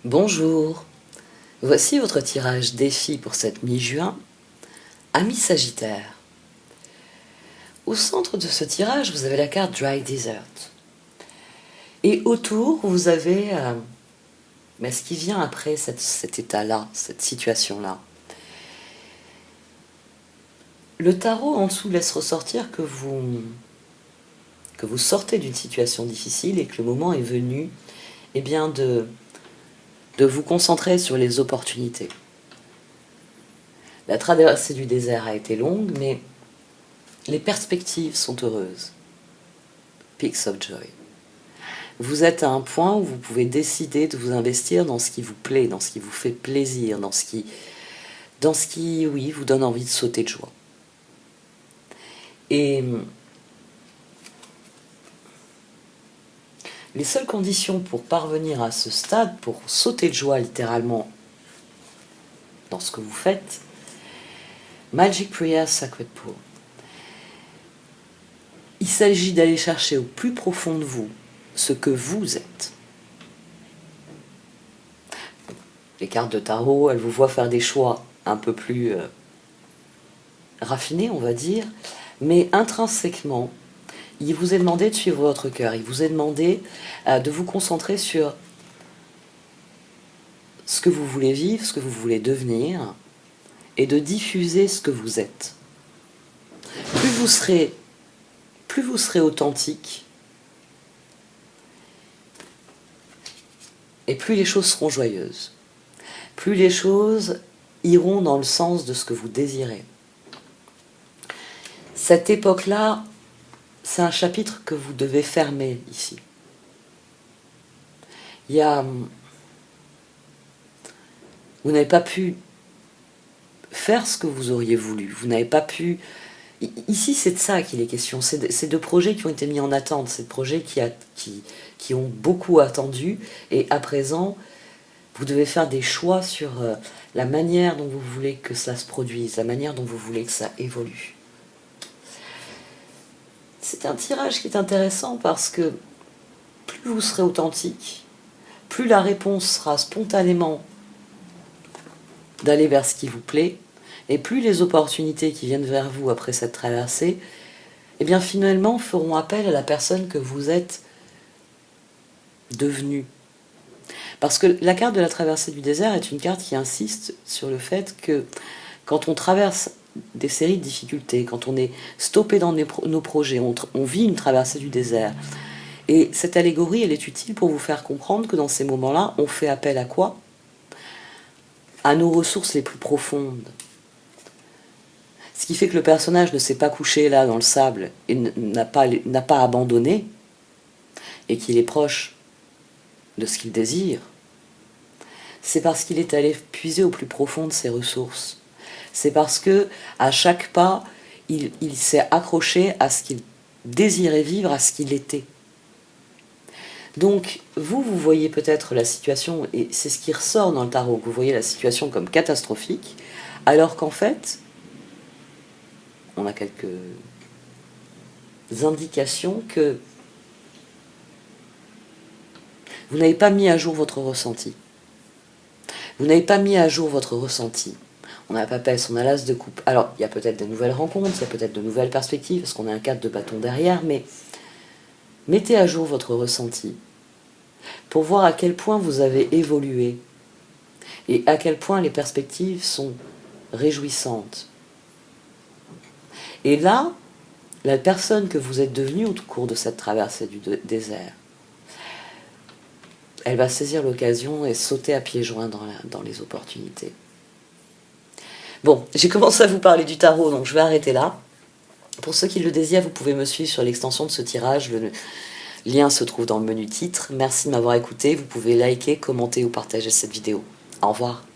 Bonjour, voici votre tirage défi pour cette mi-juin, Amis Sagittaire. Au centre de ce tirage, vous avez la carte Dry Desert. Et autour, vous avez ce qui vient après cet état-là, cette situation-là. Le tarot en dessous laisse ressortir que vous sortez d'une situation difficile et que le moment est venu de vous concentrer sur les opportunités. La traversée du désert a été longue, mais les perspectives sont heureuses. Peaks of Joy. Vous êtes à un point où vous pouvez décider de vous investir dans ce qui vous plaît, dans ce qui vous fait plaisir, dans ce qui, oui, vous donne envie de sauter de joie. Et les seules conditions pour parvenir à ce stade, pour sauter de joie littéralement dans ce que vous faites, Magic Prayer Sacred Pool. Il s'agit d'aller chercher au plus profond de vous ce que vous êtes. Les cartes de tarot, elles vous voient faire des choix un peu plus raffinés, on va dire, mais intrinsèquement, il vous est demandé de suivre votre cœur, il vous est demandé de vous concentrer sur ce que vous voulez vivre, ce que vous voulez devenir, et de diffuser ce que vous êtes. Plus vous serez authentique, et plus les choses seront joyeuses. Plus les choses iront dans le sens de ce que vous désirez. Cette époque-là, c'est un chapitre que vous devez fermer ici. Vous n'avez pas pu faire ce que vous auriez voulu. Vous n'avez pas pu... Ici, c'est de ça qu'il est question. C'est de projets qui ont été mis en attente. C'est de projets qui ont beaucoup attendu. Et à présent, vous devez faire des choix sur la manière dont vous voulez que ça se produise, la manière dont vous voulez que ça évolue. C'est un tirage qui est intéressant parce que plus vous serez authentique, plus la réponse sera spontanément d'aller vers ce qui vous plaît, et plus les opportunités qui viennent vers vous après cette traversée, eh bien finalement feront appel à la personne que vous êtes devenue. Parce que la carte de la traversée du désert est une carte qui insiste sur le fait que quand on traverse des séries de difficultés, quand on est stoppé dans nos projets, on vit une traversée du désert. Et cette allégorie, elle est utile pour vous faire comprendre que dans ces moments-là, on fait appel à quoi ? À nos ressources les plus profondes. Ce qui fait que le personnage ne s'est pas couché là dans le sable et n'a pas abandonné, et qu'il est proche de ce qu'il désire, c'est parce qu'il est allé puiser au plus profond de ses ressources. C'est parce que à chaque pas, il s'est accroché à ce qu'il désirait vivre, à ce qu'il était. Donc, vous voyez peut-être la situation, et c'est ce qui ressort dans le tarot, que vous voyez la situation comme catastrophique, alors qu'en fait, on a quelques indications que vous n'avez pas mis à jour votre ressenti. Vous n'avez pas mis à jour votre ressenti. On a Papesse, on a l'As de coupe. Alors, il y a peut-être de nouvelles rencontres, il y a peut-être de nouvelles perspectives, parce qu'on a un 4 de bâton derrière, mais mettez à jour votre ressenti pour voir à quel point vous avez évolué et à quel point les perspectives sont réjouissantes. Et là, la personne que vous êtes devenue au cours de cette traversée du désert, elle va saisir l'occasion et sauter à pieds joints dans les opportunités. Bon, j'ai commencé à vous parler du tarot, donc je vais arrêter là. Pour ceux qui le désirent, vous pouvez me suivre sur l'extension de ce tirage. Le lien se trouve dans le menu titre. Merci de m'avoir écouté. Vous pouvez liker, commenter ou partager cette vidéo. Au revoir.